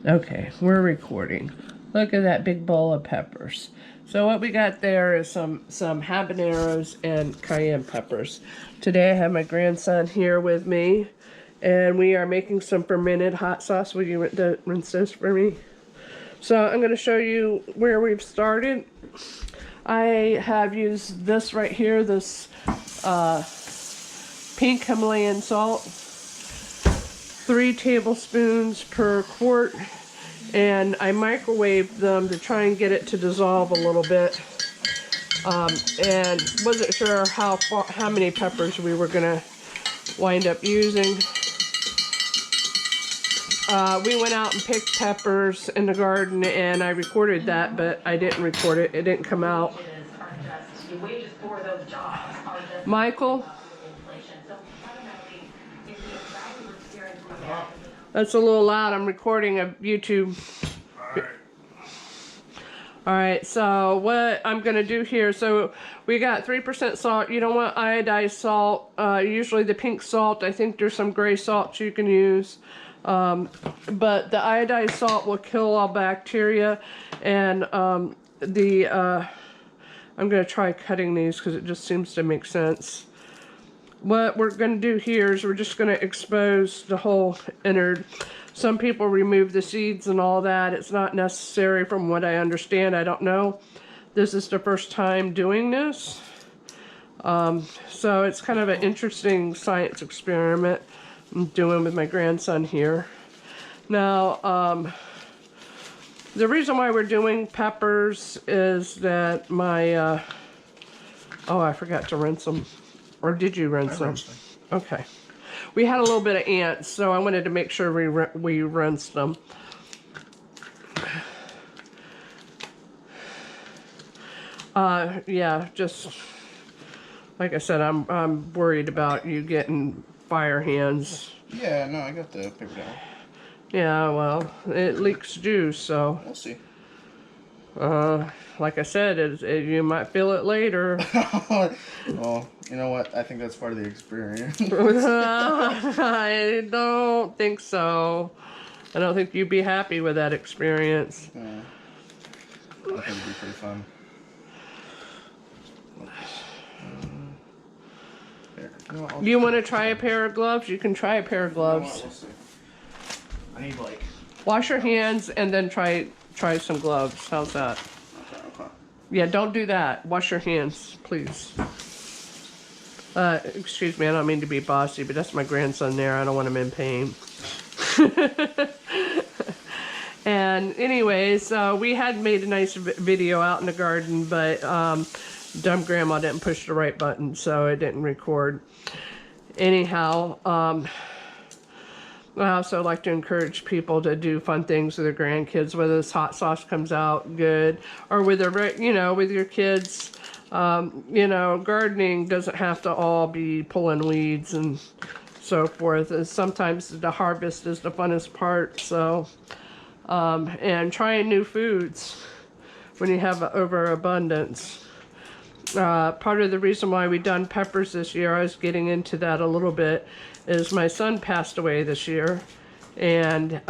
Okay, we're recording. Look at that big bowl of peppers. So what we got there is some habaneros and cayenne peppers. Today I have my grandson here with me, and we are making some fermented hot sauce. Will you rinse this for me? So I'm going to show you where we've started. I have used this right here, this pink Himalayan salt, 3 tablespoons per quart, and I microwaved them to try and get it to dissolve a little bit, and wasn't sure how many peppers we were gonna wind up using. We went out and picked peppers in the garden, and I recorded that, but I didn't record it. It didn't come out. Michael? That's a little loud. I'm recording a YouTube. Alright, so what I'm going to do here, so we got 3% salt. You don't want iodized salt. Usually the pink salt, I think there's some gray salt you can use. But the iodized salt will kill all bacteria. And I'm going to try cutting these because it just seems to make sense. What we're going to do here is we're just going to expose the whole innard. Some people remove the seeds and all that. It's not necessary from what I understand. I don't know. This is the first time doing this. So it's kind of an interesting science experiment I'm doing with my grandson here. Now, the reason why we're doing peppers is that my, oh, I forgot to rinse them. Or did you rinse them? Okay. We had a little bit of ants, so I wanted to make sure we rinsed them. Yeah, just like I said, I'm worried about you getting fire hands. Yeah, no, I got the paper towel. Yeah, well, it leaks juice, so. We'll see. Like I said, you might feel it later. Well, you know what? I think that's part of the experience. I don't think so. I don't think you'd be happy with that experience. Yeah. I think it'd be pretty fun. You want to try a pair of gloves? You can try a pair of gloves. We'll see. I need like... Wash your hands and then try some gloves. How's that? Okay. Yeah, don't do that. Wash your hands, please. Excuse me, I don't mean to be bossy, but that's my grandson there. I don't want him in pain. And anyways, we had made a nice video out in the garden, but dumb grandma didn't push the right button, so it didn't record. Anyhow, I also like to encourage people to do fun things with their grandkids, whether this hot sauce comes out good or with their, you know, with your kids. You know, gardening doesn't have to all be pulling weeds and so forth. And sometimes the harvest is the funnest part. So, and trying new foods when you have an overabundance. Part of the reason why we done peppers this year, I was getting into that a little bit, is my son passed away this year, and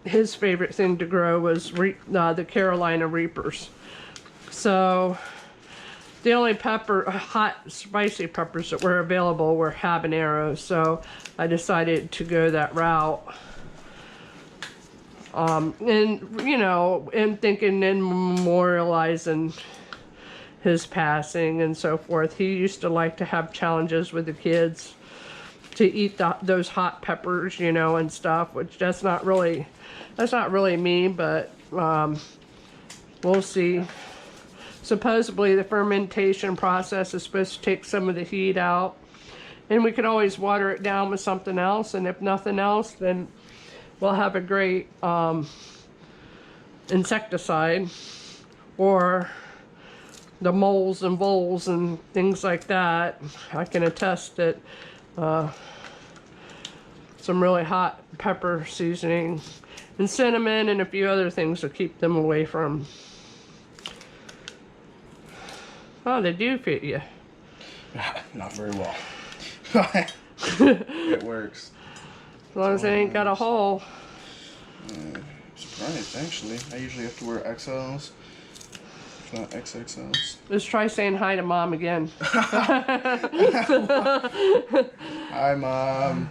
his favorite thing to grow was the Carolina Reapers. So the only hot spicy peppers that were available were habaneros, so I decided to go that route. And you know, and thinking and memorializing his passing and so forth. He used to like to have challenges with the kids to eat those hot peppers, you know, and stuff, which that's not really me, but we'll see. Supposedly the fermentation process is supposed to take some of the heat out, and we can always water it down with something else, and if nothing else, then we'll have a great insecticide, or the moles and voles and things like that. I can attest that some really hot pepper seasoning and cinnamon and a few other things to keep them away from. Oh, they do fit you. Not very well. It works. As long as it ain't got a hole. Actually, I usually have to wear XLs, if not XXLs. Let's try saying hi to Mom again. Hi, Mom.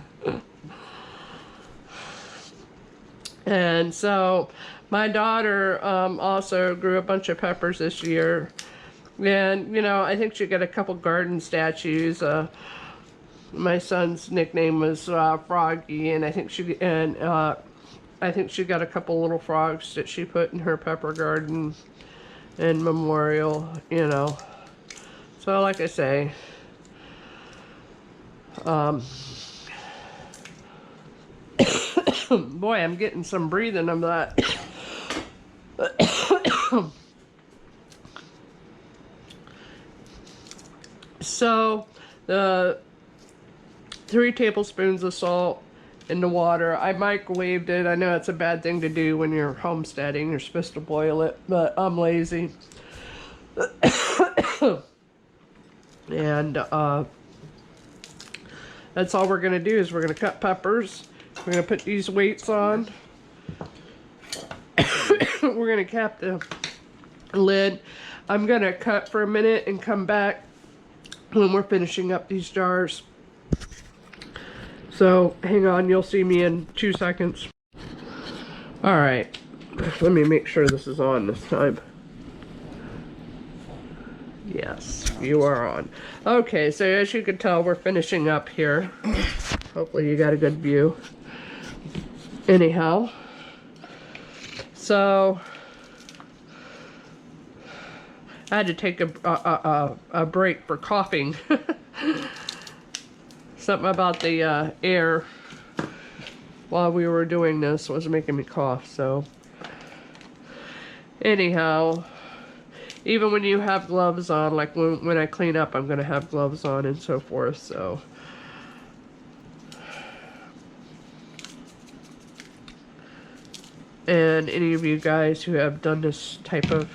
And so my daughter also grew a bunch of peppers this year. And, you know, I think she got a couple garden statues. My son's nickname was Froggy, and I think she got a couple little frogs that she put in her pepper garden in memorial, you know. So like I say, boy, I'm getting some breathing of that. So the 3 tablespoons of salt in the water. I microwaved it. I know it's a bad thing to do when you're homesteading. You're supposed to boil it, but I'm lazy. And that's all we're gonna do is we're gonna cut peppers. We're gonna put these weights on. We're gonna cap the lid. I'm gonna cut for a minute and come back when we're finishing up these jars. So hang on, you'll see me in 2 seconds. All right, let me make sure this is on this time. Yes, you are on. Okay, so as you can tell, we're finishing up here. Hopefully you got a good view. Anyhow, so I had to take a break for coughing. Something about the air while we were doing this was making me cough, so anyhow, even when you have gloves on, like when I clean up, I'm gonna have gloves on and so forth, so and any of you guys who have done this type of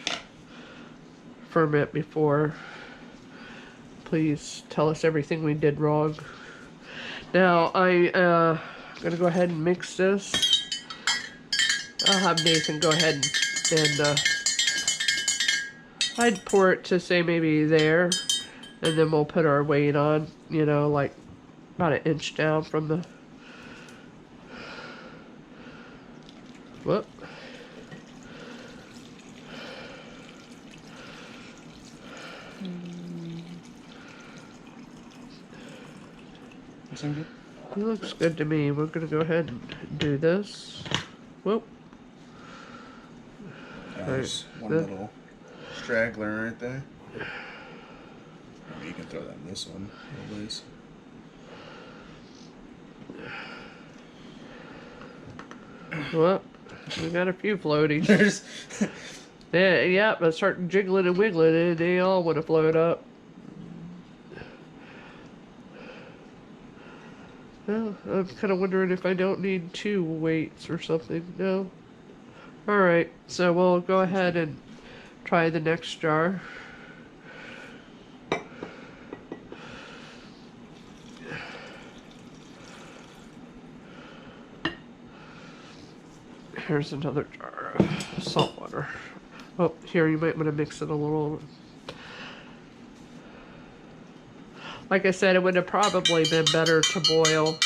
ferment before, please tell us everything we did wrong. Now I'm gonna go ahead and mix this. I'll have Nathan go ahead and I'd pour it to say maybe there, and then we'll put our weight on, you know, like about 1 inch down from the, whoop. Good? It looks good to me. We're gonna go ahead and do this. Whoop. There's one little straggler right there. Maybe you can throw that in this one, please. Well, we got a few floaties. Yeah, but start jiggling and wiggling, and they all would have floated up. Well, I'm kind of wondering if I don't need 2 weights or something. No. Alright, so we'll go ahead and try the next jar. Here's another jar of salt water. Oh, here, you might want to mix it a little. Like I said, it would have probably been better to boil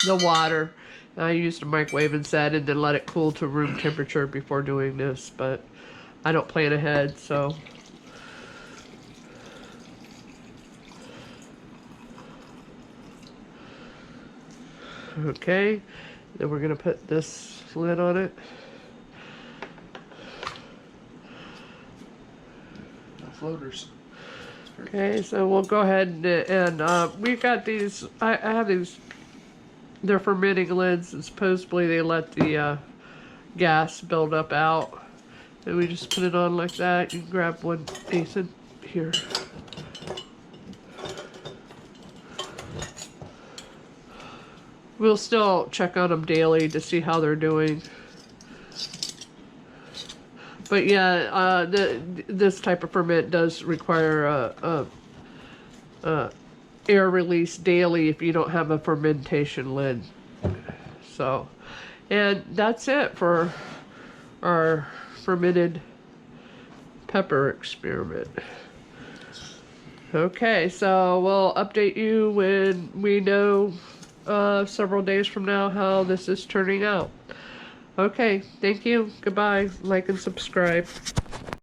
the water. I used a microwave instead and then let it cool to room temperature before doing this, but I don't plan ahead, so. Okay, then we're gonna put this lid on it. No floaters. Okay, so we'll go ahead and we've got these, I have these, they're fermenting lids, and supposedly they let the gas build up out. And we just put it on like that. You can grab one, Nathan, here. We'll still check on them daily to see how they're doing. But yeah, this type of ferment does require air release daily if you don't have a fermentation lid. So, and that's it for our fermented pepper experiment. Okay, so we'll update you when we know several days from now how this is turning out. Okay, thank you. Goodbye. Like and subscribe.